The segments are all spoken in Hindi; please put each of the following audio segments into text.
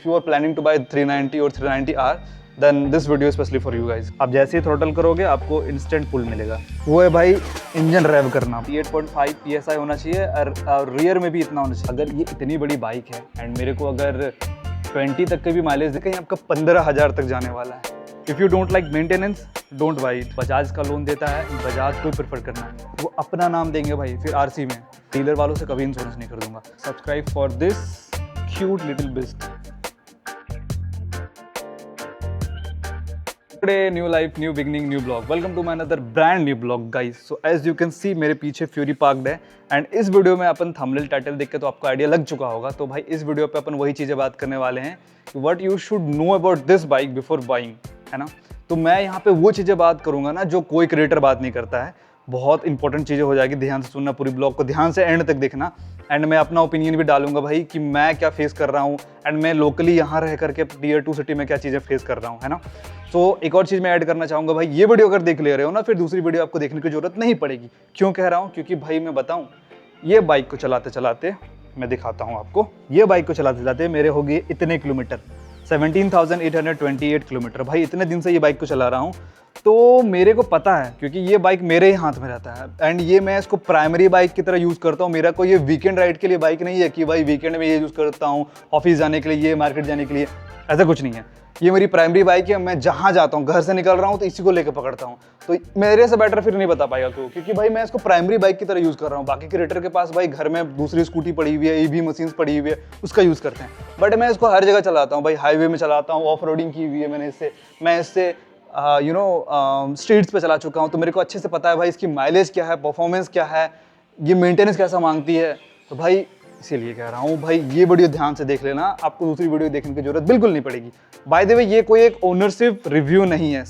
If you are planning to buy 390 or 390R, then this video is specially for you guys. आप जैसे ही थ्रोटल करोगे आपको इंस्टेंट पुल मिलेगा। वो है भाई इंजन रेव करना। 8.5 PSI होना चाहिए और रियर में भी इतना होना चाहिए। अगर ये इतनी बड़ी बाइक है एंड मेरे को अगर 20 तक के भी माइलेज देखें, आपका 15,000 तक जाने वाला है। If you don't like maintenance, don't buy it. Bajaj का लोन देता है, बजाज को प्रेफर करना है। वो अपना नाम देंगे भाई, फिर आरसी में। डीलर वालों से कभी इंश्योरेंस नहीं कर दूंगा। Subscribe for this cute little beast. Today, new life, new beginning, new blog. Welcome to my another brand new blog, guys. So as you can see, मेरे पीछे फ्यूरी पार्क्ड है एंड इस वीडियो में अपन थंबनेल टाइटल देख के तो आपको आइडिया लग चुका होगा। तो भाई इस वीडियो पे अपन वही चीज़ें बात करने वाले हैं कि what you should know about this bike before buying, है ना। तो मैं यहाँ पे वो चीज़ें बात करूँगा ना जो कोई क्रिएटर बात नहीं करता है। बहुत इंपॉर्टेंट चीज़ें हो जाएगी, ध्यान से सुनना, पूरी ब्लॉग को ध्यान से एंड तक देखना। एंड मैं अपना ओपिनियन भी डालूंगा भाई कि मैं क्या फेस कर रहा हूँ एंड मैं लोकली यहाँ रह करके टीयर 2 सिटी में क्या चीज़ें फेस कर रहा हूँ, है ना। तो एक और चीज़ मैं ऐड करना चाहूँगा भाई, ये वीडियो अगर देख ले रहे हो ना, फिर दूसरी वीडियो आपको देखने की जरूरत नहीं पड़ेगी। क्यों कह रहा हूँ? क्योंकि भाई मैं बताऊँ, ये बाइक को चलाते चलाते मैं दिखाता हूँ आपको। ये बाइक को चलाते चलाते मेरे हो गए इतने किलोमीटर, 17,828 किलोमीटर। भाई इतने दिन से ये बाइक को चला रहा हूँ, तो मेरे को पता है क्योंकि ये बाइक मेरे ही हाथ में रहता है एंड ये मैं इसको प्राइमरी बाइक की तरह यूज़ करता हूँ। मेरा कोई ये वीकेंड राइड के लिए बाइक नहीं है कि भाई वीकेंड में ये यूज़ करता हूँ, ऑफिस जाने के लिए, ये मार्केट जाने के लिए, ऐसा कुछ नहीं है। ये मेरी प्राइमरी बाइक है। मैं जहाँ जाता हूँ, घर से निकल रहा हूँ तो इसी को लेकर पकड़ता हूँ। तो मेरे से बेटर फिर नहीं बता पाएगा क्योंकि भाई मैं इसको प्राइमरी बाइक की तरह यूज़ कर रहा हूँ। बाकी क्रिएटर के पास भाई घर में दूसरी स्कूटी पड़ी हुई है, ईवी मशीन्स पड़ी हुई है, उसका यूज़ करते हैं। बट मैं इसको हर जगह चलाता हूँ भाई। हाईवे में चलाता हूँ, ऑफ रोडिंग की हुई है मैंने इससे, मैं इससे स्ट्रीट्स पे चला चुका हूँ। तो मेरे को अच्छे से पता है भाई इसकी माइलेज क्या है, परफॉर्मेंस क्या है, ये मेंटेनेंस कैसा मांगती है। तो भाई इसीलिए कह रहा हूँ भाई ये वीडियो ध्यान से देख लेना, आपको दूसरी वीडियो देखने की जरूरत बिल्कुल नहीं पड़ेगी। बाय द वे ये कोई एक ओनरशिप रिव्यू नहीं है।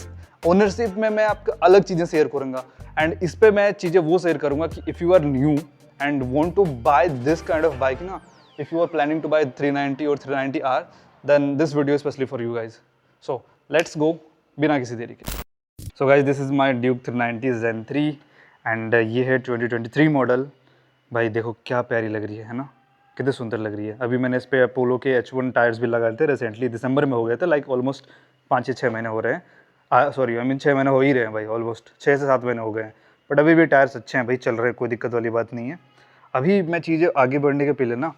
ओनरशिप में मैं आपको अलग चीज़ें शेयर करूँगा एंड इस पर मैं चीज़ें वो शेयर करूँगा कि if you are new and want to buy this kind of bike ना, if you are planning to buy 390 और 390R, then this video specially for you guys. So let's go बिना किसी देरी के। So guys this is my Duke 390 Zen 3 and ये है 2023 मॉडल। भाई देखो क्या प्यारी लग रही है ना, कितनी सुंदर लग रही है। अभी मैंने इस पर अपोलो के H1 टायर्स भी लगाए थे रिसेंटली, दिसंबर में हो गए थे। लाइक ऑलमोस्ट 5 से 6 महीने हो रहे हैं। सॉरी आई मीन 6 महीने हो ही रहे हैं भाई, ऑलमोस्ट 6 से 7 महीने हो गए हैं। बट अभी भी टायर्स अच्छे हैं भाई, चल रहे हैं, कोई दिक्कत वाली बात नहीं है। अभी मैं चीज़ें आगे बढ़ने के पहले ना,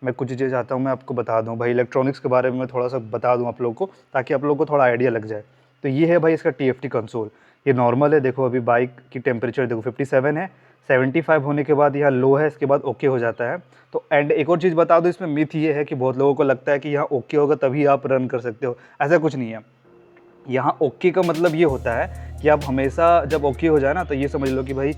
मैं कुछ चीज़ें चाहता हूँ मैं आपको बता दूँ भाई। इलेक्ट्रॉनिक्स के बारे में मैं थोड़ा सा बता दूँ आप लोगों को, ताकि आप लोगों को थोड़ा आइडिया लग जाए। तो ये है भाई इसका TFT कंसोल। ये नॉर्मल है, देखो अभी बाइक की टेम्परेचर देखो 57 है, 75 होने के बाद यहाँ लो है, इसके बाद ओके हो जाता है। तो एंड एक और चीज़ बता दो, इसमें मिथ ये है कि बहुत लोगों को लगता है कि यहाँ ओके होगा तभी आप रन कर सकते हो। ऐसा कुछ नहीं है। यहाँ ओके का मतलब ये होता है कि आप हमेशा जब ओके हो जाए ना, तो ये समझ लो कि भाई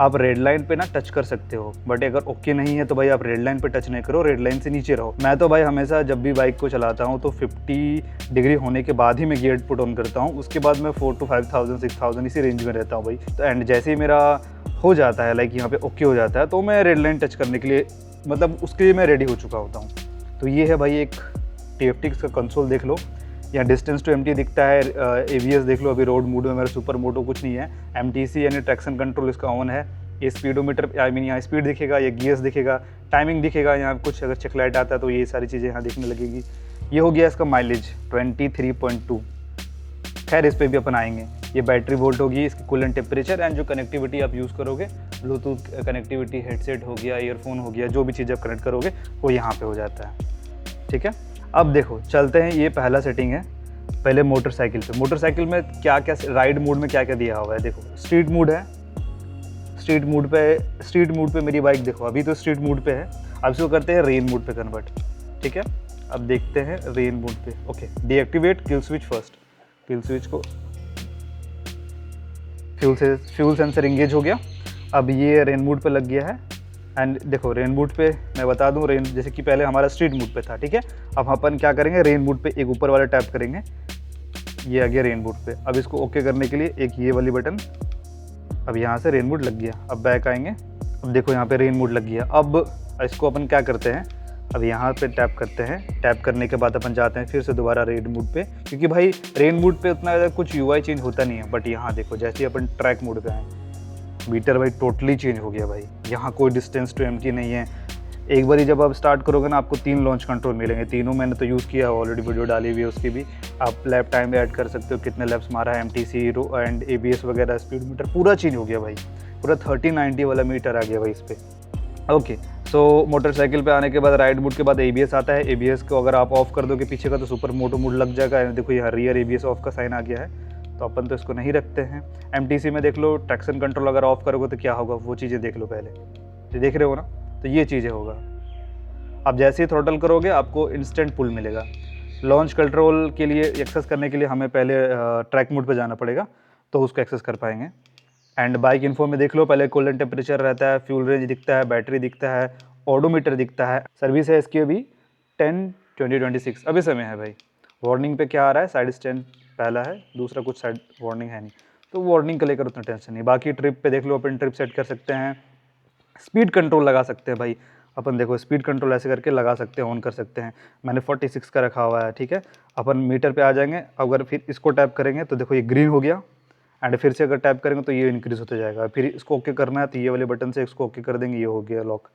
आप रेड लाइन पे ना टच कर सकते हो। बट अगर ओके नहीं है तो भाई आप रेड लाइन पे टच नहीं करो, रेड लाइन से नीचे रहो। मैं तो भाई हमेशा जब भी बाइक को चलाता हूँ तो 50 डिग्री होने के बाद ही मैं गियर पुट ऑन करता हूँ। उसके बाद मैं 4 to 5,000 6,000 इसी रेंज में रहता हूँ भाई। तो एंड जैसे ही मेरा हो जाता है, लाइक यहाँ पे ओके हो जाता है, तो मैं रेड लाइन टच करने के लिए, मतलब उसके लिए मैं रेडी हो चुका होता हूँ। तो ये है भाई एक TFT का कंसोल, देख लो। यहाँ डिस्टेंस टू एमटी दिखता है, ABS देख लो। अभी रोड मोड में मेरा सुपर मोटो कुछ नहीं है। MTC यानी ट्रैक्शन कंट्रोल इसका ऑन है। ये स्पीडोमीटर, आई मीन यहाँ स्पीड दिखेगा, ये गियर्स दिखेगा, टाइमिंग दिखेगा। यहाँ कुछ अगर चेक लाइट आता है तो ये सारी चीज़ें यहाँ दिखने लगेगी। ये हो गया इसका माइलेज 23.2। खैर इस पर भी अपन आएंगे। ये बैटरी वोल्ट होगी, इसकी कूलेंट टेम्परेचर एंड जो कनेक्टिविटी आप यूज़ करोगे, ब्लूटूथ कनेक्टिविटी, हेडसेट हो गया, ईयरफोन हो गया, जो भी चीज़ आप कनेक्ट करोगे वो यहाँ पे हो जाता है। ठीक है, अब देखो चलते हैं। ये पहला सेटिंग है पहले मोटरसाइकिल पे। मोटरसाइकिल में क्या क्या राइड मोड में क्या क्या दिया हुआ है देखो। स्ट्रीट मोड है, स्ट्रीट मोड पे मेरी बाइक देखो अभी तो स्ट्रीट मोड पे है। अब इसको करते हैं रेन मोड पे कन्वर्ट। ठीक है, अब देखते हैं रेन मोड पे। Okay, deactivate kill switch first. Kill switch को, फ्यूल सेंसर इंगेज हो गया। अब ये रेन मोड पे लग गया है एंड देखो रेन मोड पे मैं बता दूं, रेन जैसे कि पहले हमारा स्ट्रीट मोड पे था। ठीक है, अब अपन क्या करेंगे, रेन मोड पे एक ऊपर वाला टैप करेंगे, ये आ गया रेन मोड पे। अब इसको ओके करने के लिए एक ये वाली बटन, अब यहाँ से रेन मोड लग गया। अब बैक आएंगे, अब देखो यहाँ पे रेन मोड लग गया। अब इसको अपन क्या करते हैं, अब यहाँ पे टैप करते हैं। टैप करने के बाद अपन जाते हैं फिर से दोबारा रेन मोड पे, क्योंकि भाई रेन मोड पे उतना ज़्यादा कुछ UI चेंज होता नहीं है। बट यहाँ देखो जैसे ही अपन ट्रैक मोड पे आए, मीटर भाई टोटली चेंज हो गया भाई। यहाँ कोई डिस्टेंस टू एमटी नहीं है, एक बारी जब आप स्टार्ट करोगे ना, आपको 3 लॉन्च कंट्रोल मिलेंगे। तीनों मैंने तो यूज़ किया है, ऑलरेडी वीडियो डाली हुई है उसकी भी। आप लैप टाइम भी ऐड कर सकते हो, कितने लैप्स मारा है, MTC एंड ABS वगैरह, स्पीड मीटर पूरा चेंज हो गया भाई, पूरा 3090 वाला मीटर आ गया भाई इस पर। ओके, सो मोटरसाइकिल पे आने के बाद राइड मोड के बाद ABS आता है। ABS को अगर आप ऑफ कर दोगे पीछे का तो सुपर मोटो मोड लग जाएगा। देखो यहाँ रियर ABS ऑफ का साइन आ गया है, तो अपन तो इसको नहीं रखते हैं। MTC में देख लो, ट्रैक्शन कंट्रोल अगर ऑफ करोगे तो क्या होगा, वो चीज़ें देख लो पहले, ये देख रहे हो ना, तो ये चीज़ें होगा। आप जैसे ही थ्रोटल करोगे आपको इंस्टेंट पुल मिलेगा। लॉन्च कंट्रोल के लिए एक्सेस करने के लिए हमें पहले ट्रैक मोड पे जाना पड़ेगा, तो उसको एक्सेस कर पाएंगे। एंड बाइक इन्फो में देख लो, पहले कूलेंट टेम्परेचर रहता है, फ्यूल रेंज दिखता है, बैटरी दिखता है, ऑडोमीटर दिखता है। सर्विस है इसकी अभी 10/20/26 अभी समय है भाई। वार्निंग पे क्या आ रहा है, साइड स्टैंड पहला है, दूसरा कुछ साइड वार्निंग है नहीं, तो वार्निंग का लेकर उतना टेंशन नहीं। बाकी ट्रिप पे देख लो, अपन ट्रिप सेट कर सकते हैं, स्पीड कंट्रोल लगा सकते हैं भाई। अपन देखो स्पीड कंट्रोल ऐसे करके लगा सकते हैं, ऑन कर सकते हैं। मैंने 46 का रखा हुआ है, ठीक है। अपन मीटर पे आ जाएंगे, अगर फिर इसको टैप करेंगे तो देखो ये ग्रीन हो गया, एंड फिर से अगर टैप करेंगे तो ये इंक्रीज होता जाएगा। फिर इसको ओके करना है तो ये वाले बटन से इसको ओके कर देंगे, ये हो गया लॉक।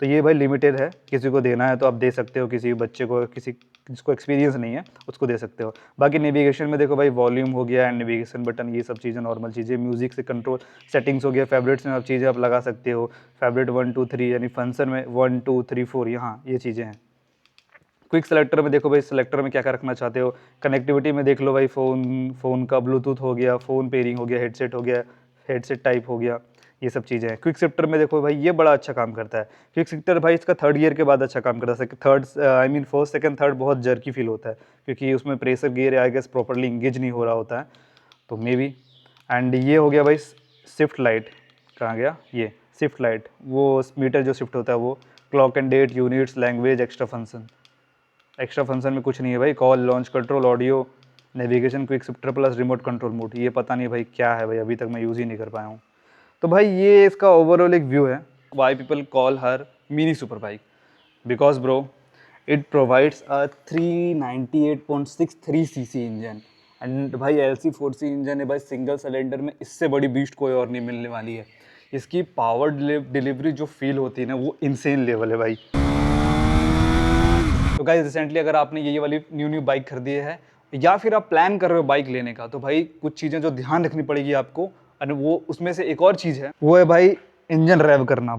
तो ये भाई लिमिटेड है, किसी को देना है तो आप दे सकते हो, किसी बच्चे को, किसी जिसको एक्सपीरियंस नहीं है उसको दे सकते हो। बाकी नेविगेशन में देखो भाई, वॉल्यूम हो गया एंड नेविगेशन बटन, ये सब चीज़ें नॉर्मल चीज़ें। म्यूजिक से कंट्रोल सेटिंग्स हो गया, फेवरेट्स में आप चीज़ें आप लगा सकते हो, फेवरेट 1 2 3, यानी फंक्शन में 1 2 3 4, यहाँ ये चीज़ें हैं। क्विक सेलेक्टर में देखो भाई, सेलेक्टर में क्या क्या रखना चाहते हो। कनेक्टिविटी में देख लो भाई, फ़ोन का ब्लूटूथ हो गया, फ़ोन पेयरिंग हो गया, हेडसेट हो गया, हेडसेट टाइप हो गया, ये सब चीज़ें हैं। क्विक शिफ्टर में देखो भाई, ये बड़ा अच्छा काम करता है। क्विक शिफ्टर भाई इसका 3rd गियर के बाद अच्छा काम करता है। फर्स्ट सेकंड थर्ड बहुत जर्की फील होता है, क्योंकि उसमें pressure gear I guess properly engage नहीं हो रहा होता है, तो मे बी। एंड ये हो गया भाई शिफ्ट लाइट, कहाँ गया ये शिफ्ट लाइट, वो मीटर जो शिफ्ट होता है वो। Clock and date, units, language, extra function में कुछ नहीं है भाई। Call, launch control, audio, navigation, quick shifter plus remote control mode, ये पता नहीं भाई क्या है भाई, अभी तक मैं यूज़ ही नहीं कर पाया हूँ। तो भाई ये इसका ओवरऑल एक व्यू है। Why people call her mini super bike, because bro it provides a 398.63 CC engine. And भाई LC4C इंजन है भाई, सिंगल सिलेंडर में इससे बड़ी बीस्ट कोई और नहीं मिलने वाली है। इसकी पावर डिलीवरी जो फील होती है ना, वो इनसेन लेवल है भाई। तो गाइस रिसेंटली अगर आपने ये वाली न्यू बाइक खरीदी है, या फिर आप प्लान कर रहे हो बाइक लेने का, तो भाई कुछ चीज़ें जो ध्यान रखनी पड़ेगी आपको, और वो उसमें से एक और चीज़ है, वो है भाई इंजन रेव करना।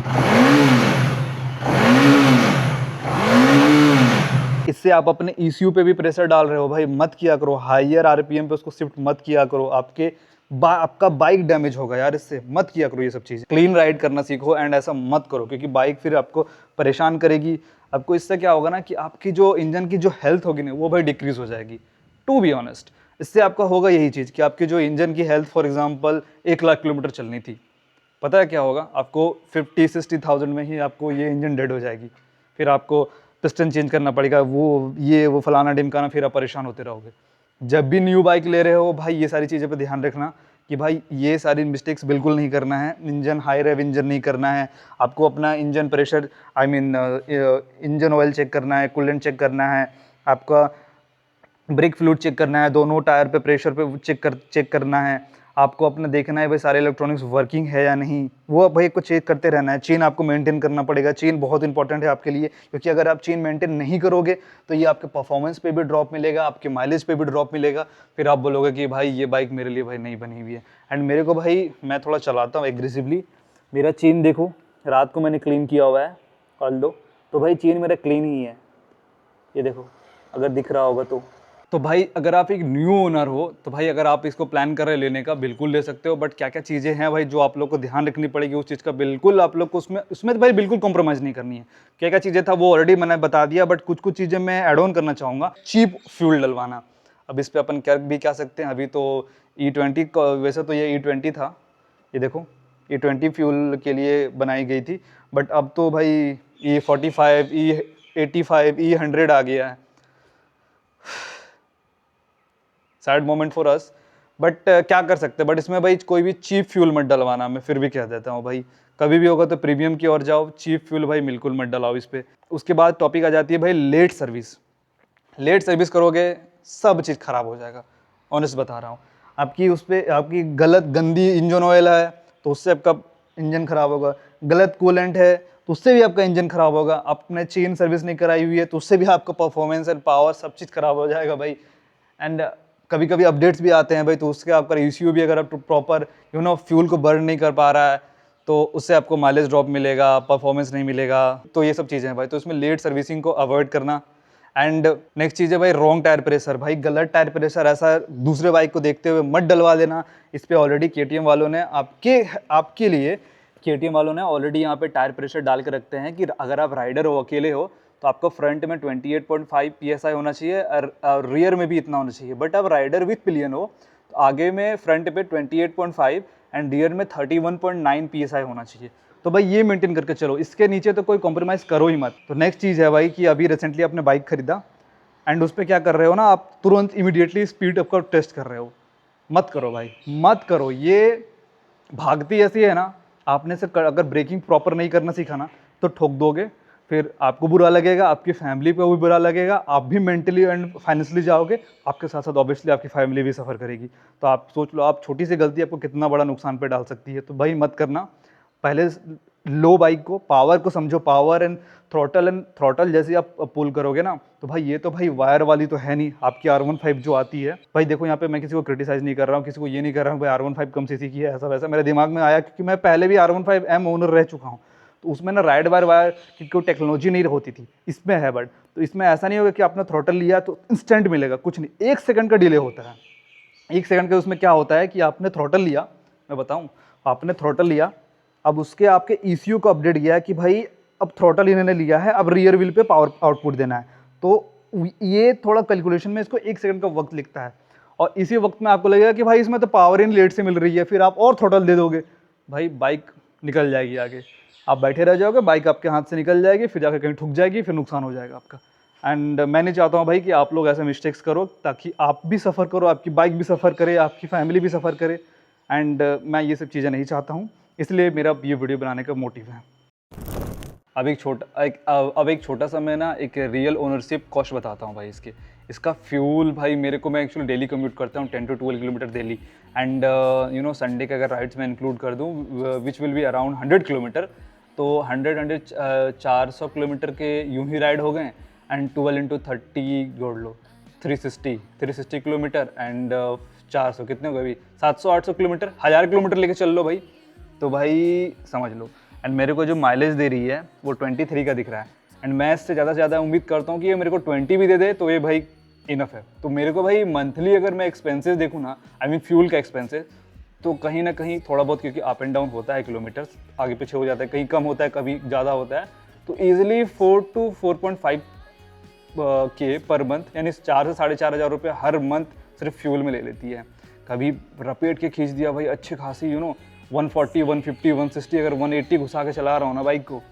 इससे आप अपने ECU पे भी प्रेशर डाल रहे हो भाई, मत किया करो। हायर RPM पे उसको शिफ्ट मत किया करो, आपका बाइक डैमेज होगा यार, इससे मत किया करो ये सब चीज़। क्लीन राइड करना सीखो, एंड ऐसा मत करो, क्योंकि बाइक फिर आपको परेशान करेगी। आपको इससे क्या होगा ना, कि आपकी जो इंजन की जो हेल्थ होगी ना, वो भाई डिक्रीज हो जाएगी, टू बी ऑनेस्ट। इससे आपका होगा यही चीज़ कि आपकी जो इंजन की health, for example 1 lakh kilometre चलनी थी, पता है क्या होगा, आपको 50-60,000 में ही आपको ये इंजन डेड हो जाएगी। फिर आपको पिस्टन चेंज करना पड़ेगा, वो फलाना ढिमकाना, फिर आप परेशान होते रहोगे। जब भी न्यू बाइक ले रहे हो भाई, ये सारी चीज़ें पे ध्यान रखना कि भाई ये सारी मिस्टेक्स बिल्कुल नहीं करना है। इंजन हाई रेव इंजन नहीं करना है आपको, अपना engine pressure engine oil check करना है, कूलेंट चेक करना है, आपका ब्रेक फ्लूइड चेक करना है, दोनों टायर पे प्रेशर पे चेक करना है। आपको अपना देखना है भाई सारे इलेक्ट्रॉनिक्स वर्किंग है या नहीं, वो भाई को चेक करते रहना है। चेन आपको मेंटेन करना पड़ेगा, चेन बहुत इंपॉर्टेंट है आपके लिए, क्योंकि अगर आप चेन मेंटेन नहीं करोगे तो ये आपके परफॉर्मेंस पे भी ड्रॉप मिलेगा, आपके माइलेज पे भी ड्रॉप मिलेगा। फिर आप बोलोगे कि भाई ये बाइक मेरे लिए भाई नहीं बनी हुई है। एंड मेरे को भाई, मैं थोड़ा चलाता हूँ एग्रेसिवली, मेरा चेन देखो, रात को मैंने क्लीन किया हुआ है कल दो, तो भाई चेन मेरा क्लीन ही है, ये देखो अगर दिख रहा होगा तो भाई अगर आप एक न्यू ओनर हो, तो भाई अगर आप इसको प्लान कर रहे हैं लेने का, बिल्कुल ले सकते हो। बट क्या क्या चीज़ें हैं भाई जो आप लोग को ध्यान रखनी पड़ेगी, उस चीज़ का बिल्कुल आप लोग को उसमें तो भाई बिल्कुल कॉम्प्रोमाइज़ नहीं करनी है। क्या क्या चीज़ें था वो ऑलरेडी मैंने बता दिया, बट कुछ चीज़ें मैं ऐड ऑन करना चाहूँगा। चीप फ्यूल डलवाना, अब इस पर अपन क्या सकते हैं। अभी तो E20, वैसे तो ये E20 था, ये देखो E20 फ्यूल के लिए बनाई गई थी, बट अब तो भाई E45, E85, E100 आ गया है। Sad moment for us, but क्या कर सकते हैं। बट इसमें भाई कोई भी चीप फ्यूल मत डलवाना, मैं फिर भी कह देता हूँ भाई, कभी भी होगा तो प्रीमियम की ओर जाओ, चीप फ्यूल भाई बिल्कुल मत डलाओ इस पर। उसके बाद टॉपिक आ जाती है भाई लेट सर्विस करोगे सब चीज़ खराब हो जाएगा, ऑनेस्ट बता रहा हूँ। आपकी उस पर आपकी गलत गंदी इंजन ऑयल है, तो उससे आपका इंजन ख़राब होगा, गलत कूलेंट है तो उससे भी आपका इंजन ख़राब होगा, आपने चेन सर्विस नहीं कराई हुई है तो उससे भी आपका परफॉर्मेंस एंड पावर सब चीज़ ख़राब हो जाएगा भाई। एंड कभी कभी अपडेट्स भी आते हैं भाई, तो उसके आपका ECU भी अगर आप प्रॉपर फ्यूल को बर्न नहीं कर पा रहा है तो उससे आपको माइलेज ड्रॉप मिलेगा, परफॉर्मेंस नहीं मिलेगा। तो ये सब चीज़ें हैं भाई, तो इसमें लेट सर्विसिंग को अवॉइड करना। एंड नेक्स्ट चीज़ है भाई रॉन्ग टायर प्रेशर। भाई गलत टायर प्रेशर ऐसा दूसरे बाइक को देखते हुए मत डलवा देना। इस पे ऑलरेडी KTM वालों ने आपके लिए KTM वालों ने ऑलरेडी यहाँ पे टायर प्रेशर डाल के रखते हैं कि अगर आप राइडर हो, अकेले हो, तो आपका फ्रंट में 28.5 PSI होना चाहिए और रियर में भी इतना होना चाहिए। बट आप राइडर विथ पिलियन हो तो आगे में फ्रंट पे 28.5 एंड रियर में 31.9 PSI होना चाहिए। तो भाई ये मेंटेन करके चलो, इसके नीचे तो कोई कॉम्प्रोमाइज़ करो ही मत। तो नेक्स्ट चीज़ है भाई कि अभी रिसेंटली आपने बाइक खरीदा एंड उस पर क्या कर रहे हो ना, आप तुरंत इमीडिएटली स्पीड अप का टेस्ट कर रहे हो। मत करो भाई, मत करो। ये भागती ऐसी है ना, आपने से अगर ब्रेकिंग प्रॉपर नहीं करना सीखा ना तो ठोक दोगे, फिर आपको बुरा लगेगा, आपकी फैमिली पे भी बुरा लगेगा, आप भी मेंटली एंड फाइनेंशियली जाओगे, आपके साथ साथ ऑब्वियसली आपकी फैमिली भी सफ़र करेगी। तो आप सोच लो, आप छोटी सी गलती आपको कितना बड़ा नुकसान पे डाल सकती है। तो भाई मत करना। पहले लो बाइक को, पावर को समझो, पावर एंड थ्रॉटल जैसे आप पुल करोगे ना, तो भाई ये तो भाई वायर वाली तो है नहीं आपकी R15 जो आती है। भाई देखो यहाँ पे मैं किसी को क्रिटिसाइज नहीं कर रहा हूँ, किसी को ये नहीं कर रहा हूँ भाई R15 कम सीसी की है, ऐसा वैसा मेरे दिमाग में आया क्योंकि मैं पहले भी R15M ओनर रह चुका हूँ। तो उसमें ना राइड बार वायर की कोई टेक्नोलॉजी नहीं होती थी, इसमें है। बट तो इसमें ऐसा नहीं होगा कि आपने थ्रॉटल लिया तो इंस्टेंट मिलेगा, कुछ नहीं, 1 सेकंड का डिले होता है। 1 सेकंड का उसमें क्या होता है कि आपने थ्रॉटल लिया, मैं बताऊँ, आपने थ्रॉटल लिया, अब उसके आपके ECU को अपडेट किया है कि भाई अब थ्रॉटल इन्होंने लिया है, अब रियर व्हील पे पावर आउटपुट देना है। तो ये थोड़ा कैलकुलेशन में इसको 1 सेकंड का वक्त लिखता है, और इसी वक्त में आपको लगेगा कि भाई इसमें तो पावर इन लेट से मिल रही है, फिर आप और थ्रॉटल दे दोगे, भाई बाइक निकल जाएगी आगे, आप बैठे रह जाओगे, बाइक आपके हाथ से निकल जाएगी, फिर जाकर कहीं ठुक जाएगी, फिर नुकसान हो जाएगा आपका। एंड मैं नहीं चाहता हूँ भाई कि आप लोग ऐसे मिस्टेक्स करो, ताकि आप भी सफ़र करो, आपकी बाइक भी सफ़र करे, आपकी फैमिली भी सफ़र करे। एंड मैं ये सब चीज़ें नहीं चाहता हूँ, इसलिए मेरा ये वीडियो बनाने का मोटिव है। अब एक छोटा सा मैं ना एक रियल ओनरशिप कॉस्ट बताता हूँ भाई इसका फ्यूल। भाई मेरे को, मैं एक्चुअली डेली कम्यूट करता हूँ 10 to 12 kilometre daily. And Sunday का अगर राइड्स मैं इंक्लूड कर दूँ which will be around 100 kilometre, तो 400 किलोमीटर के यूं ही राइड हो गए। एंड 12 into 30 जोड़ लो, 360 किलोमीटर एंड 400 कितने हो गए अभी, 700-800 किलोमीटर, 1000 किलोमीटर लेके चल लो भाई, तो भाई समझ लो। एंड मेरे को जो माइलेज दे रही है वो 23 का दिख रहा है। एंड मैं इससे ज़्यादा से ज़्यादा उम्मीद करता हूँ कि ये मेरे को 20 भी दे दे तो ये भाई इनफ है। तो मेरे को भाई मंथली अगर मैं एक्सपेंसेस देखूँ ना, आई मीन फ्यूल का एक्सपेंसेस, तो कहीं ना कहीं थोड़ा बहुत, क्योंकि अप एंड डाउन होता है, किलोमीटर्स आगे पीछे हो जाता है, कहीं कम होता है, कभी ज़्यादा होता है, तो ईजिली 4 to 4.5 के पर मंथ, यानी 4 से 4,500 रुपये हर मंथ सिर्फ फ्यूल में ले लेती है। कभी रपेट के खींच दिया भाई अच्छी खासी 140, 150, 160, अगर 180 घुसा के चला रहा हूँ ना बाइक को,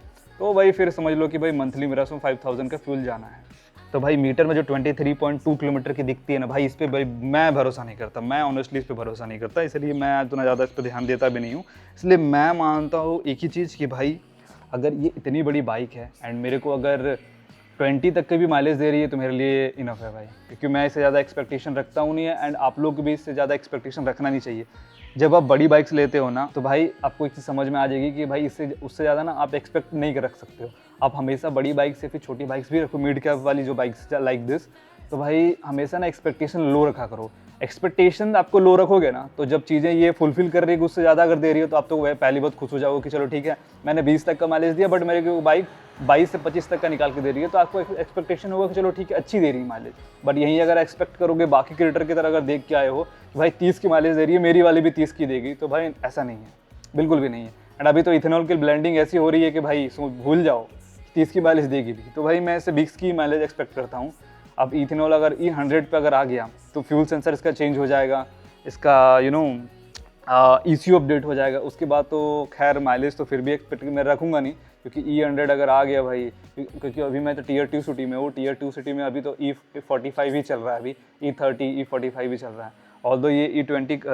तो भाई फिर समझ लो कि भाई मंथली मेरा 5000 का फ्यूल जाना है। तो भाई मीटर में जो 23.2 किलोमीटर की दिखती है ना भाई, इस पर भाई मैं भरोसा नहीं करता, मैं ऑनेस्टली इस पर भरोसा नहीं करता, इसलिए मैं इतना ज़्यादा इस पर ध्यान देता भी नहीं हूँ। इसलिए मैं मानता हूँ एक ही चीज़ कि भाई अगर ये इतनी बड़ी बाइक है एंड मेरे को अगर 20 तक के भी माइलेज दे रही है तो मेरे लिए इनफ है भाई, क्योंकि मैं इससे ज़्यादा एक्सपेक्टेशन रखता हूँ नहीं है। एंड आप लोग को भी इससे ज़्यादा एक्सपेक्टेशन रखना नहीं चाहिए। जब आप बड़ी बाइक्स लेते हो ना, तो भाई आपको एक चीज़ समझ में आ जाएगी कि भाई उससे ज़्यादा ना आप एक्सपेक्ट नहीं कर रख सकते हो। आप हमेशा बड़ी बाइक से फिर छोटी बाइक्स भी रखो, मिड कैप वाली जो बाइक्स लाइक दिस, तो भाई हमेशा ना एक्सपेक्टेशन लो रखा करो। एक्सपेक्टेशन आपको लो रखोगे ना, तो जब चीज़ें ये फुलफिल कर रही है, उससे ज़्यादा अगर दे रही हो, तो आप तो वह पहली बात खुश हो जाओगे कि चलो ठीक है, मैंने 20 तक का माइलेज दिया, बट मेरे को बाइक 22 से 25 तक का निकाल के दे रही है, तो आपको एक्सपेक्टेशन होगा कि चलो ठीक है, अच्छी दे रही है माइलेज। बट यहीं अगर एक्सपेक्ट करोगे बाकी क्रिएटर की तरह अगर देख के आए हो कि भाई 30 की माइलेज दे रही है, मेरी वाली भी 30 की देगी, तो भाई ऐसा नहीं है, बिल्कुल भी नहीं है। एंड अभी तो इथेनॉल की ब्लेंडिंग ऐसी हो रही है कि भाई भूल जाओ 30 की माइलेज देगी भी, तो भाई मैं इससे 20 की माइलेज एक्सपेक्ट करता हूँ। अब इथेनॉल अगर E100 पे अगर आ गया तो फ्यूल सेंसर इसका चेंज हो जाएगा, इसका ECU अपडेट हो जाएगा, उसके बाद तो खैर माइलेज तो फिर भी एक्सपेक्ट मैं रखूँगा नहीं, क्योंकि E100 अगर आ गया भाई, क्योंकि अभी मैं तो Tier 2 सिटी में हूँ, Tier 2 सिटी में अभी तो E45 ही चल रहा है, अभी E30 E45 ही चल रहा है। ऑल्दो ये E20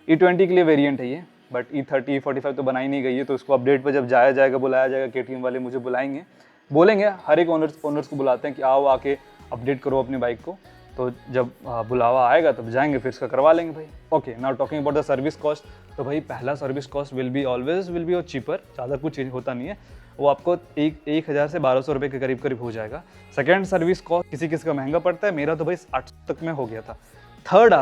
E20 के लिए वेरिएंट है ये, बट E30 E45 तो बनाई नहीं गई है, तो उसको अपडेट पर जब जाया जाएगा, बुलाया जाएगा, KTM वाले मुझे बुलाएंगे, बोलेंगे, हर एक ओनर्स को बुलाते हैं कि आओ आके अपडेट करो अपनी बाइक को, तो जब बुलावा आएगा तब जाएंगे, फिर इसका करवा लेंगे भाई। Okay, now talking about the service cost. तो भाई पहला service cost will be cheaper, ज़्यादा कुछ चीज होता नहीं है, वो आपको 1000 से 1200 रुपये के करीब करीब हो जाएगा। सेकेंड सर्विस कॉस्ट किसी किसी का महंगा पड़ता है, मेरा तो भाई 800 तक में हो गया था। थर्ड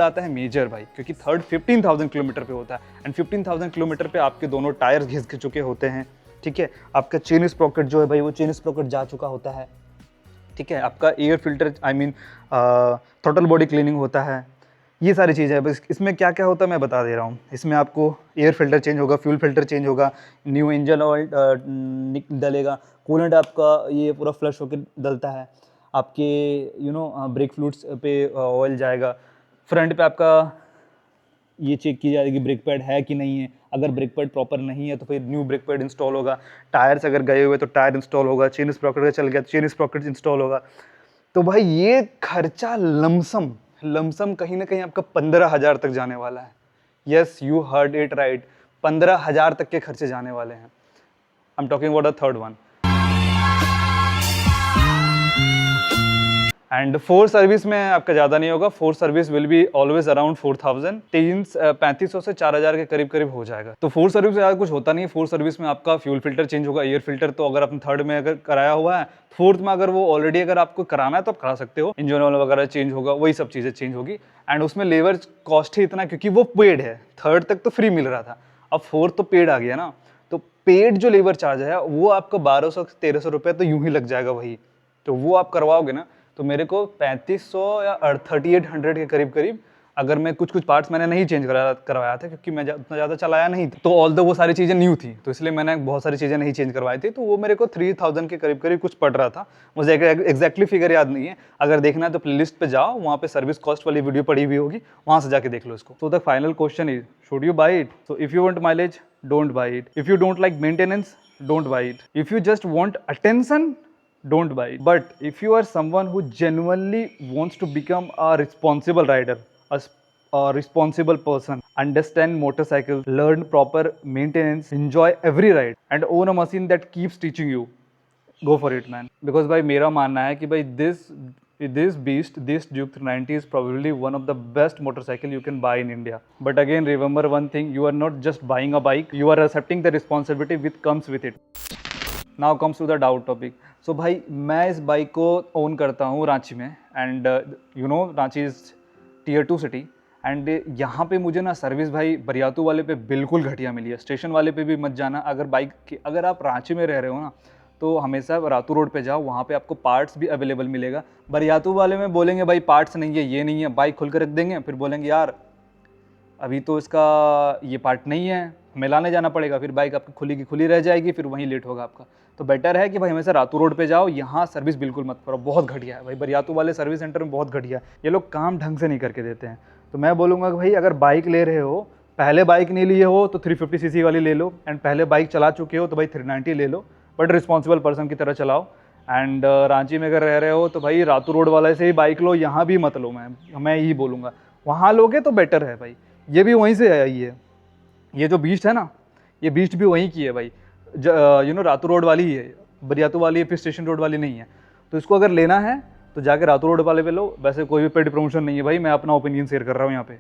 आता है मेजर भाई, क्योंकि थर्ड 15,000 किलोमीटर पे होता है, एंड 15,000 किलोमीटर पे आपके दोनों टायर्स घिस चुके होते हैं, ठीक है। आपका चेन स्प्रॉकेट जो है भाई, वो चेन स्प्रॉकेट जा चुका होता है, ठीक है। आपका air filter throttle body cleaning होता है, ये सारी चीज़ें हैं। बस इसमें क्या क्या होता है मैं बता दे रहा हूँ। इसमें आपको एयर फिल्टर चेंज होगा, फ्यूल फिल्टर चेंज होगा, न्यू इंजन ऑयल डलेगा, कूलेंट आपका ये पूरा फ्लश होकर डलता है, आपके ब्रेक फ्लूइड्स पे ऑयल जाएगा, फ्रंट पे आपका ये चेक की जाएगी ब्रेक पैड है कि नहीं है, अगर ब्रेक पैड प्रॉपर नहीं है तो फिर न्यू ब्रेक पैड इंस्टॉल होगा, टायर्स अगर गए हुए तो टायर इंस्टॉल होगा, चेन स्प्रॉकेट का चल गया तो चेन स्प्रॉकेट इंस्टॉल होगा। तो भाई ये खर्चा लमसम कहीं ना कहीं आपका 15,000 तक जाने वाला है। Yes, you heard it right, 15,000 तक के खर्चे जाने वाले हैं। I am talking about the third one. And four service में आपका ज़्यादा नहीं होगा, four service will be always around 4,000, 3500 से 4,000 के करीब करीब हो जाएगा। तो फोर सर्विस में ज़्यादा कुछ होता नहीं है। फोर सर्विस में आपका फ्यूल फिल्टर चेंज होगा, एयर फिल्टर तो अगर आपने थर्ड में अगर कराया हुआ है, फोर्थ में अगर वो ऑलरेडी अगर आपको कराना है तो आप करा सकते हो, इंजन ऑयल वगैरह चेंज होगा, वही सब चीज़ें चेंज होगी। एंड उसमें लेबर कॉस्ट ही इतना, क्योंकि वो पेड है, थर्ड तक तो फ्री मिल रहा था, अब फोर्थ तो पेड आ गया ना, तो पेड जो लेबर चार्ज है वो आपका 1200-1300 रुपये तो यूं ही लग जाएगा भाई। तो वो आप करवाओगे ना तो मेरे को 3500 या 3800 के करीब करीब, अगर मैं कुछ पार्ट्स मैंने नहीं चेंज करवाया था क्योंकि मैं उतना ज़्यादा चलाया नहीं था, तो ऑल दो वो सारी चीज़ें न्यू थी, तो इसलिए मैंने बहुत सारी चीज़ें नहीं चेंज करवाई थी, तो वो मेरे को 3000 के करीब करीब कुछ पड़ रहा था। मुझे एग्जैक्टली फिगर याद नहीं है, अगर देखना है तो प्लेलिस्ट पे जाओ, वहाँ पे सर्विस कॉस्ट वाली वीडियो पड़ी हुई होगी, वहाँ से जाके देख लो इसको। तो the final question is, should you by it? So if you want mileage, don't buy it. If you don't like maintenance, don't buy it. If you just want attention, don't buy it. But if you are someone who genuinely wants to become a responsible rider, a responsible person, understand motorcycles, learn proper maintenance, enjoy every ride, and own a machine that keeps teaching you, go for it man. Because भाई मेरा मानना है कि भाई this Duke 390 is probably one of the best motorcycle you can buy in India. But again, remember one thing, you are not just buying a bike, you are accepting the responsibility which comes with it. Now comes to the doubt topic. So भाई मैं इस बाइक को ओन करता हूँ रांची में, and Ranchi is Tier 2 city, and यहाँ पे मुझे ना सर्विस भाई बरियातू वाले पे बिल्कुल घटिया मिली है। स्टेशन वाले पे भी मत जाना, अगर आप रांची में रह रहे हो ना तो हमेशा रातू रोड पे जाओ, वहाँ पे आपको पार्ट्स भी अवेलेबल मिलेगा। बरियातू वाले में बोलेंगे भाई पार्ट्स नहीं है, ये नहीं है, बाइक खुल कर रख देंगे, फिर बोलेंगे यार अभी तो इसका ये पार्ट नहीं है, हमें लाने जाना पड़ेगा, फिर बाइक आपकी खुली की खुली रह जाएगी, फिर वहीं लेट होगा आपका। तो बेटर है कि भाई हमेशा रातू रोड पे जाओ, यहाँ सर्विस बिल्कुल मत करो, बहुत घटिया है भाई। बरियातू वाले सर्विस सेंटर में बहुत घटिया है, ये लोग काम ढंग से नहीं करके देते हैं। तो मैं बोलूँगा कि भाई अगर बाइक ले रहे हो, पहले बाइक नहीं लिए हो तो 350cc वाली ले लो, एंड पहले बाइक चला चुके हो तो भाई 390 ले लो, बट रिस्पॉन्सिबल पर्सन की तरह चलाओ। एंड रांची में अगर रह रहे हो तो भाई रातू रोड वाले से ही बाइक लो, यहाँ भी मत लो, मैं यही बोलूँगा। वहाँ लोगे तो बेटर है भाई, ये भी वहीं से आई है, ये जो बीस्ट है ना, ये बीस्ट भी वहीं की है भाई, रातू रोड वाली ही है, बरियातू वाली है, फिर स्टेशन रोड वाली नहीं है। तो इसको अगर लेना है तो जाके रातू रोड वाले पे लो। वैसे कोई भी पेड प्रमोशन नहीं है भाई, मैं अपना ओपिनियन शेयर कर रहा हूँ यहाँ पे।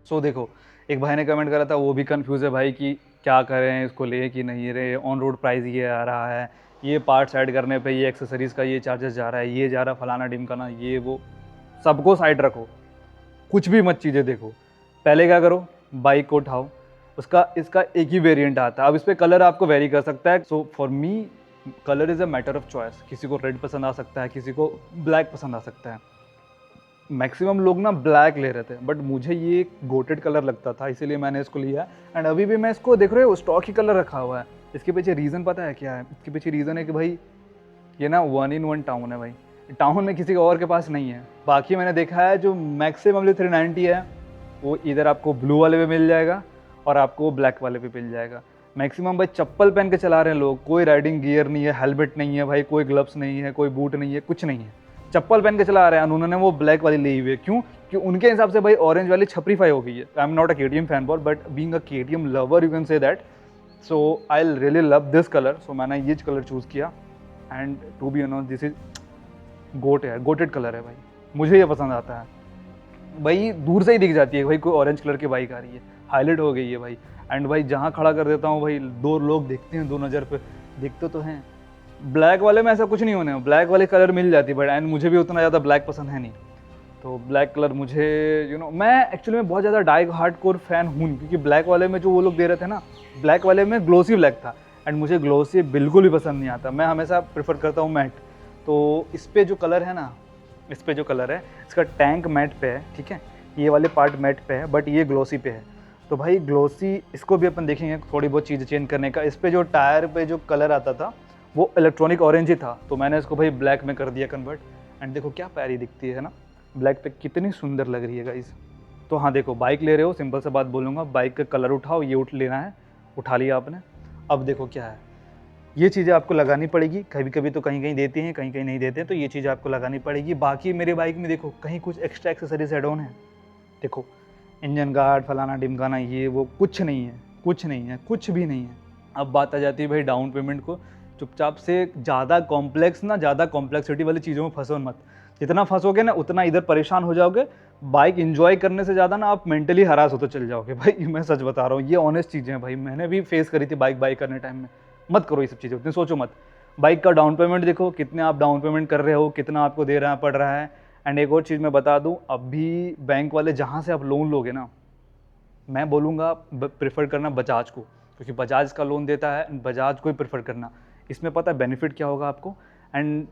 सो देखो, एक भाई ने कमेंट करा था, वो भी कंफ्यूज है भाई कि क्या करें, इसको ले कि नहीं रहे, ऑन रोड प्राइस ये आ रहा है, ये पार्ट्स ऐड करने पे ये एक्सेसरीज़ का ये चार्जेस जा रहा है, ये जा रहा फलाना ढिमकाना, ये वो, सबको साइड रखो, कुछ भी मत चीज़ें देखो। पहले क्या करो, बाइक को उठाओ, इसका एक ही वेरिएंट आता है। अब इस पर कलर आपको वेरी कर सकता है। So for me colour is a matter of choice, किसी को रेड पसंद आ सकता है, किसी को ब्लैक पसंद आ सकता है। मैक्सिमम लोग ना ब्लैक ले रहे थे, बट मुझे ये गोटेड कलर लगता था, इसीलिए मैंने इसको लिया। एंड अभी भी मैं इसको देख रहे हो स्टॉक ही कलर रखा हुआ है। इसके पीछे रीज़न पता है क्या है? इसके पीछे रीज़न है कि भाई ये ना 1 in 1 टाउन है भाई, टाउन में किसी और के पास नहीं है। बाकी मैंने देखा है जो मैक्सिमम 390 है वो इधर आपको ब्लू वाले पे मिल जाएगा और आपको ब्लैक वाले पे मिल जाएगा। मैक्सिमम भाई चप्पल पहन के चला रहे हैं लोग, कोई राइडिंग गियर नहीं है, हेलमेट नहीं है भाई, कोई ग्लव्स नहीं है, कोई बूट नहीं है, कुछ नहीं है, चप्पल पहन के चला रहे हैं। उन्होंने वो ब्लैक वाली ली हुई है, क्यों? कि उनके हिसाब से भाई ऑरेंज वाली छपरीफाई हो गई है। I am not a KTM fan boy, but being a KTM lover you can say that. So I really love this colour, सो मैंने ये कलर चूज़ किया। And to be honest this is goated colour है भाई, मुझे ये पसंद आता है भाई, दूर से ही दिख जाती है भाई कोई ऑरेंज कलर की बाइक आ रही है, हाईलाइट हो गई है भाई। एंड भाई जहाँ खड़ा कर देता हूँ भाई, 2 लोग देखते हैं, 2 नज़र पे देखते तो हैं। ब्लैक वाले में ऐसा कुछ नहीं होने, ब्लैक वाले कलर मिल जाती है बट एंड मुझे भी उतना ज़्यादा ब्लैक पसंद है नहीं, तो ब्लैक कलर मुझे मैं एक्चुअली में बहुत ज़्यादा डाई हार्डकोर फैन हूँ नहीं, क्योंकि ब्लैक वाले में जो वो लोग दे रहे थे ना, ब्लैक वाले में ग्लोसी ब्लैक था एंड मुझे ग्लोसी बिल्कुल भी पसंद नहीं आता। मैं हमेशा प्रेफर करता हूँ मैट। तो इस पे जो कलर है ना, इस पे जो कलर है इसका टैंक मैट पे है, ठीक है, ये वाले पार्ट मैट पे है बट ये ग्लोसी पे है। तो भाई ग्लोसी इसको भी अपन देखेंगे थोड़ी बहुत चीज़ें चेंज करने का। इस पे जो टायर पे जो कलर आता था वो इलेक्ट्रॉनिक ऑरेंज ही था, तो मैंने इसको भाई ब्लैक में कर दिया कन्वर्ट। एंड देखो क्या प्यारी दिखती है ना ब्लैक पे, कितनी सुंदर लग रही है गाइस। तो हाँ देखो, बाइक ले रहे हो, सिंपल सा बात बोलूँगा, बाइक का कलर उठाओ, ये लेना है, उठा लिया आपने। अब देखो क्या है, ये चीज़ें आपको लगानी पड़ेगी, कभी कभी तो कहीं कहीं देती हैं, कहीं कहीं नहीं देते हैं, तो ये चीज़ें आपको लगानी पड़ेगी। बाकी मेरे बाइक में देखो कहीं कुछ एक्स्ट्रा एक्सेसरीज एड ऑन है, देखो इंजन गार्ड फलाना डिमकाना ये वो कुछ नहीं है, कुछ नहीं है, कुछ भी नहीं है। अब बात आ जाती है भाई डाउन पेमेंट को। चुपचाप से ज़्यादा कॉम्प्लेक्स ना, ज़्यादा कॉम्प्लेक्सिटी वाली चीज़ों में फंसो मत, जितना फंसोगे ना उतना इधर परेशान हो जाओगे। बाइक इंजॉय करने से ज़्यादा ना आप मेंटली हरास होते चल जाओगे भाई, मैं सच बता रहा हूँ, ये ऑनेस्ट चीज़ें हैं भाई, मैंने भी फेस करी थी बाइक करने टाइम में। मत करो ये सब चीज़ें, उतनी सोचो मत। बाइक का डाउन पेमेंट देखो कितने आप डाउन पेमेंट कर रहे हो, कितना आपको दे रहा पड़ रहा है। एंड एक और चीज़ मैं बता दूँ, अभी बैंक वाले जहाँ से आप लोन लोगे ना, मैं बोलूँगा प्रेफर करना बजाज को, क्योंकि बजाज का लोन देता है, बजाज को ही प्रेफर करना। इसमें पता है बेनिफिट क्या होगा आपको। एंड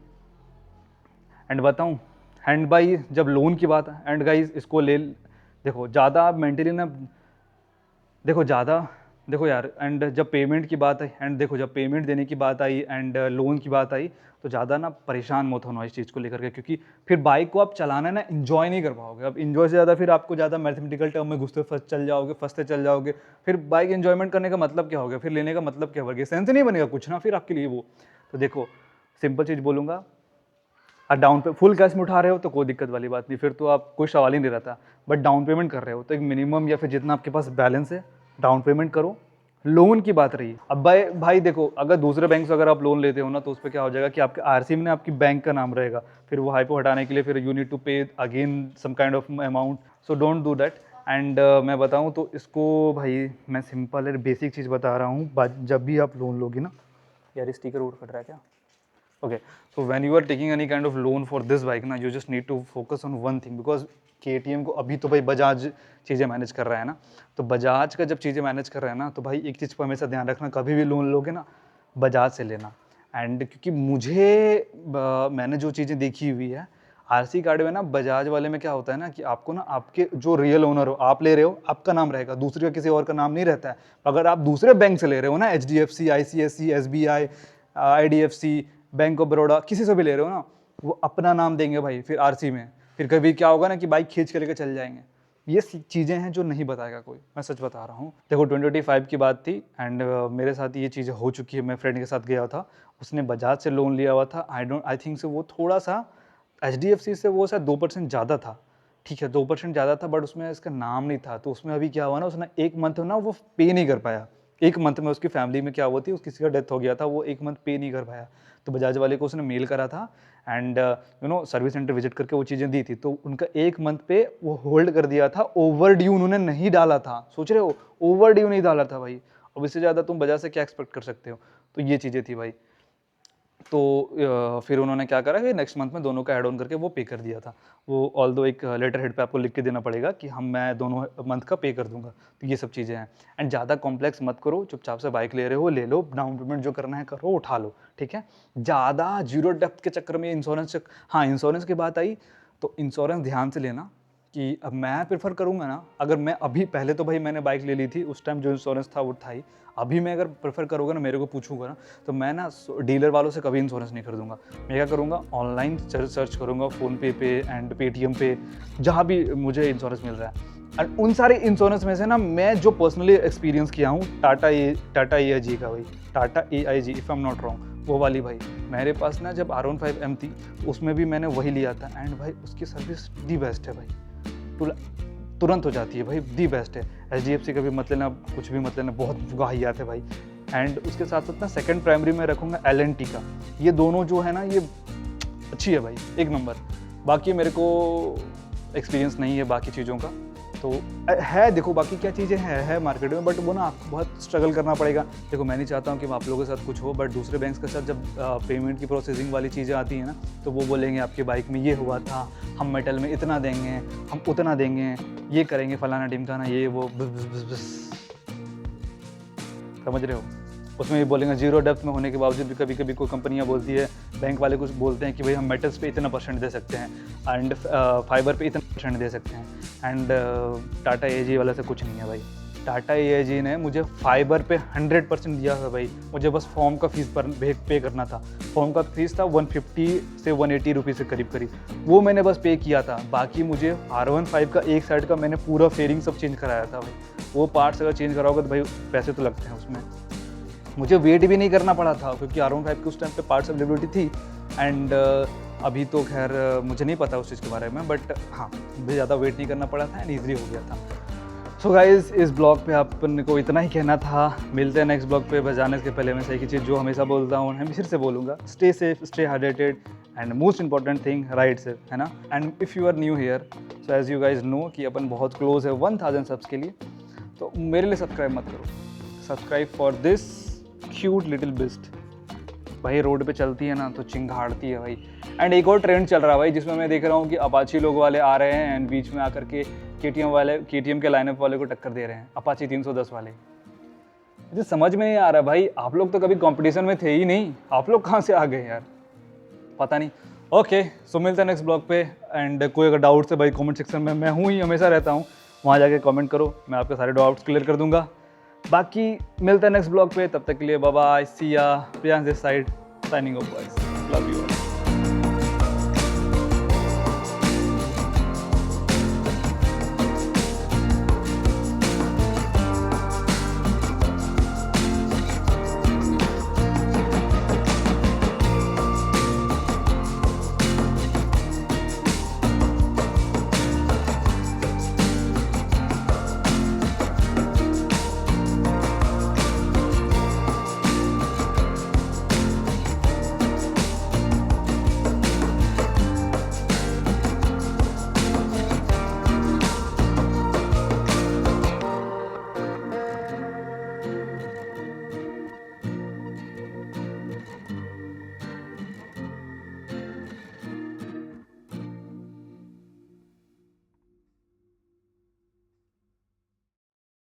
बताऊँ, एंड भाई जब लोन की बात है, एंड गाइस इसको ले देखो ज़्यादा आप मेंटली ना, देखो यार, एंड जब पेमेंट की बात आई, एंड देखो जब पेमेंट देने की बात आई एंड लोन की बात आई, तो ज़्यादा ना परेशान मत होना इस चीज़ को लेकर के, क्योंकि फिर बाइक को आप चलाना ना इन्जॉय नहीं कर पाओगे। अब इन्जॉय से ज़्यादा फिर आपको ज़्यादा मैथमेटिकल टर्म में घुसते फंसते चल जाओगे। फिर बाइक इन्जॉयमेंट करने का मतलब क्या होगा, फिर लेने का मतलब क्या होगा, सेंस नहीं बनेगा कुछ ना फिर आपके लिए वो। तो देखो सिंपल चीज़ बोलूँगा, डाउन पे फुल कैश में उठा रहे हो तो कोई दिक्कत वाली बात नहीं, फिर तो आप कोई सवाल ही नहीं रहता। बट डाउन पेमेंट कर रहे हो तो एक मिनिमम या फिर जितना आपके पास बैलेंस है डाउन पेमेंट करो। लोन की बात रही, अब भाई देखो, अगर दूसरे बैंक से अगर आप लोन लेते हो ना, तो उस पर क्या हो जाएगा कि आपके आरसी में आपकी बैंक का नाम रहेगा, फिर वो हाइपो हटाने के लिए फिर you need to pay again some kind of amount, so don't do that. And मैं बताऊँ तो इसको भाई मैं सिंपल है बेसिक चीज़ बता रहा हूँ, जब भी आप लोन लोगे ना, यार स्टिकर उठ फट रहा है क्या? Okay, so when you are taking any kind of loan for this bike ना, you just need to focus on one thing, because KTM को अभी तो भाई बजाज चीज़ें मैनेज कर रहा है ना, तो बजाज का जब चीज़ें मैनेज कर रहा है ना, तो भाई एक चीज़ को हमेशा ध्यान रखना, कभी भी लोन लोगे ना बजाज से लेना। एंड क्योंकि मैंने जो चीज़ें देखी हुई है आरसी कार्ड में ना, बजाज वाले में क्या होता है ना कि आपको ना आपके जो रियल ओनर हो, आप ले रहे हो, आपका नाम रहेगा, दूसरे का किसी और का नाम नहीं रहता है। अगर आप दूसरे बैंक से ले रहे हो ना, HDFC, ICICI, SBI, IDFC, bank of Baroda, किसी से भी ले रहे हो ना, वो अपना नाम देंगे भाई फिर आरसी में, फिर कभी क्या होगा ना कि बाइक खींच के लेकर चल जाएंगे। ये चीज़ें हैं जो नहीं बताएगा कोई, मैं सच बता रहा हूँ। देखो 2025 की बात थी एंड मेरे साथ ये चीज़ें हो चुकी है। मैं फ्रेंड के साथ गया था, उसने बजाज से लोन लिया हुआ था। आई थिंक से वो थोड़ा सा HDFC से वो शायद 2% ज़्यादा था, ठीक है 2% ज़्यादा था, बट उसमें इसका नाम नहीं था। तो उसमें अभी क्या हुआ ना, उसने 1 मंथ ना वो पे नहीं कर पाया। 1 मंथ में उसकी फैमिली में क्या हुआ थी, किसी का डेथ हो गया था, वो 1 मंथ पे नहीं कर पाया। तो बजाज वाले को उसने मेल करा था एंड सर्विस सेंटर विजिट करके वो चीज़ें दी थी, तो उनका 1 मंथ पे वो होल्ड कर दिया था। ओवर ड्यू उन्होंने नहीं डाला था, सोच रहे हो, ओवर ड्यू नहीं डाला था भाई। अब इससे ज़्यादा तुम बजाज से क्या एक्सपेक्ट कर सकते हो। तो ये चीज़ें थी भाई। तो फिर उन्होंने क्या करा कि नेक्स्ट मंथ में दोनों का ऐड ऑन करके वो पे कर दिया था। वो ऑल्दो एक लेटर हेड पे आपको लिख के देना पड़ेगा कि मैं दोनों मंथ का पे कर दूंगा। तो ये सब चीज़ें हैं। एंड ज़्यादा कॉम्प्लेक्स मत करो, चुपचाप से बाइक ले रहे हो ले लो, डाउन पेमेंट जो करना है करो, उठा लो, ठीक है। ज़्यादा जीरो डेप्थ के चक्कर में इंश्योरेंस, हाँ इंश्योरेंस की बात आई तो इंश्योरेंस ध्यान से लेना। कि अब मैं प्रेफर करूँगा ना, अगर मैं अभी, पहले तो भाई मैंने बाइक ले ली थी, उस टाइम जो इंश्योरेंस था वो था ही। अभी मैं अगर प्रेफर करूँगा ना, मेरे को पूछूंगा ना, तो मैं ना डीलर वालों से कभी इंश्योरेंस नहीं खरीदूंगा। मैं क्या करूँगा, ऑनलाइन सर्च करूँगा फ़ोनपे पे एंड पेटीएम पे, जहाँ भी मुझे इंश्योरेंस मिल रहा है। एंड उन सारे इंश्योरेंस में से ना मैं जो पर्सनली एक्सपीरियंस किया हूँ, टाटा AIG का भाई, Tata AIG if I am not wrong, वो वाली भाई मेरे पास ना जब R15M थी उसमें भी मैंने वही लिया था। एंड भाई उसकी सर्विस दी बेस्ट है भाई, तुरंत हो जाती है भाई, दी बेस्ट है। HDFC का भी मत लेना, कुछ भी मत लेना, बहुत वाहियात है भाई। एंड उसके साथ साथ ना सेकंड प्राइमरी में रखूँगा L&T का, ये दोनों जो है ना ये अच्छी है भाई, एक नंबर। बाकी मेरे को एक्सपीरियंस नहीं है बाकी चीज़ों का, तो है देखो बाकी क्या चीज़ें है मार्केट में, बट वो ना आपको बहुत स्ट्रगल करना पड़ेगा। देखो मैं नहीं चाहता हूँ कि आप लोगों के साथ कुछ हो, बट दूसरे बैंक्स के साथ जब पेमेंट की प्रोसेसिंग वाली चीज़ें आती हैं ना, तो वो बोलेंगे आपकी बाइक में ये हुआ था, हम मेटल में इतना देंगे, हम उतना देंगे, ये करेंगे फलाना ढिमकाना, ये वो बस समझ रहे हो। उसमें ये बोलेंगे जीरो डेप्थ में होने के बावजूद भी कभी कभी कोई कंपनियां बोलती है, बैंक वाले कुछ बोलते हैं कि भाई हम मेटल्स पे इतना % दे सकते हैं एंड फाइबर पे इतना % दे सकते हैं, एंड टाटा एजी वाला से कुछ नहीं है भाई। टाटा एजी ने मुझे फाइबर पे 100% दिया था भाई, मुझे बस फॉर्म का फीस पर पे करना था। फॉर्म का फीस था 150 से 180 रुपीज़ से करीब, वो मैंने बस पे किया था। बाकी मुझे R15 का एक साइड का मैंने पूरा फेयरिंग सब चेंज कराया था भाई। वो पार्ट्स अगर चेंज कराओगे तो भाई पैसे तो लगते हैं उसमें। मुझे वेट भी नहीं करना पड़ा था क्योंकि R15 की उस टाइम पे पार्ट्स अवेलेबिलिटी थी, एंड अभी तो खैर मुझे नहीं पता उस चीज़ के बारे में, बट हाँ मुझे ज़्यादा वेट नहीं करना पड़ा था एंड ईजिली हो गया था। सो गाइज़ इस ब्लॉग पे अपन को इतना ही कहना था। मिलते हैं नेक्स्ट ब्लॉग पे। बस जाने से पहले मैं सही की चीज़ जो हमेशा बोलता हूँ हम फिर से बोलूँगा, stay safe, stay hydrated and most important thing ride safe, है ना। And if you are new here, so as you guys know कि अपन बहुत क्लोज है 1000 सब्स के लिए, तो मेरे लिए सब्सक्राइब मत करो, subscribe for this cute little beast. भाई रोड पे चलती है ना तो चिंगाड़ती है भाई। एंड एक और ट्रेंड चल रहा है भाई जिसमें मैं देख रहा हूँ कि अपाची लोग वाले आ रहे हैं एंड बीच में आकर के KTM के लाइनअप वाले को टक्कर दे रहे हैं, अपाची 310 वाले। मुझे समझ में नहीं आ रहा भाई, आप लोग तो कभी कंपटीशन में थे ही नहीं, आप लोग कहाँ से आ गए यार, पता नहीं। ओके सो मिलते हैं नेक्स्ट ब्लॉग पे। एंड कोई अगर डाउट्स है भाई कमेंट सेक्शन में मैं हूँ ही, हमेशा रहता हूँ, वहाँ जाके कमेंट करो, मैं आपके सारे डाउट्स क्लियर कर दूंगा। बाकी मिलते हैं नेक्स्ट ब्लॉग पे, तब तक के लिए बाय बाय, सी या, Priyansh this side, signing off boys, love you all.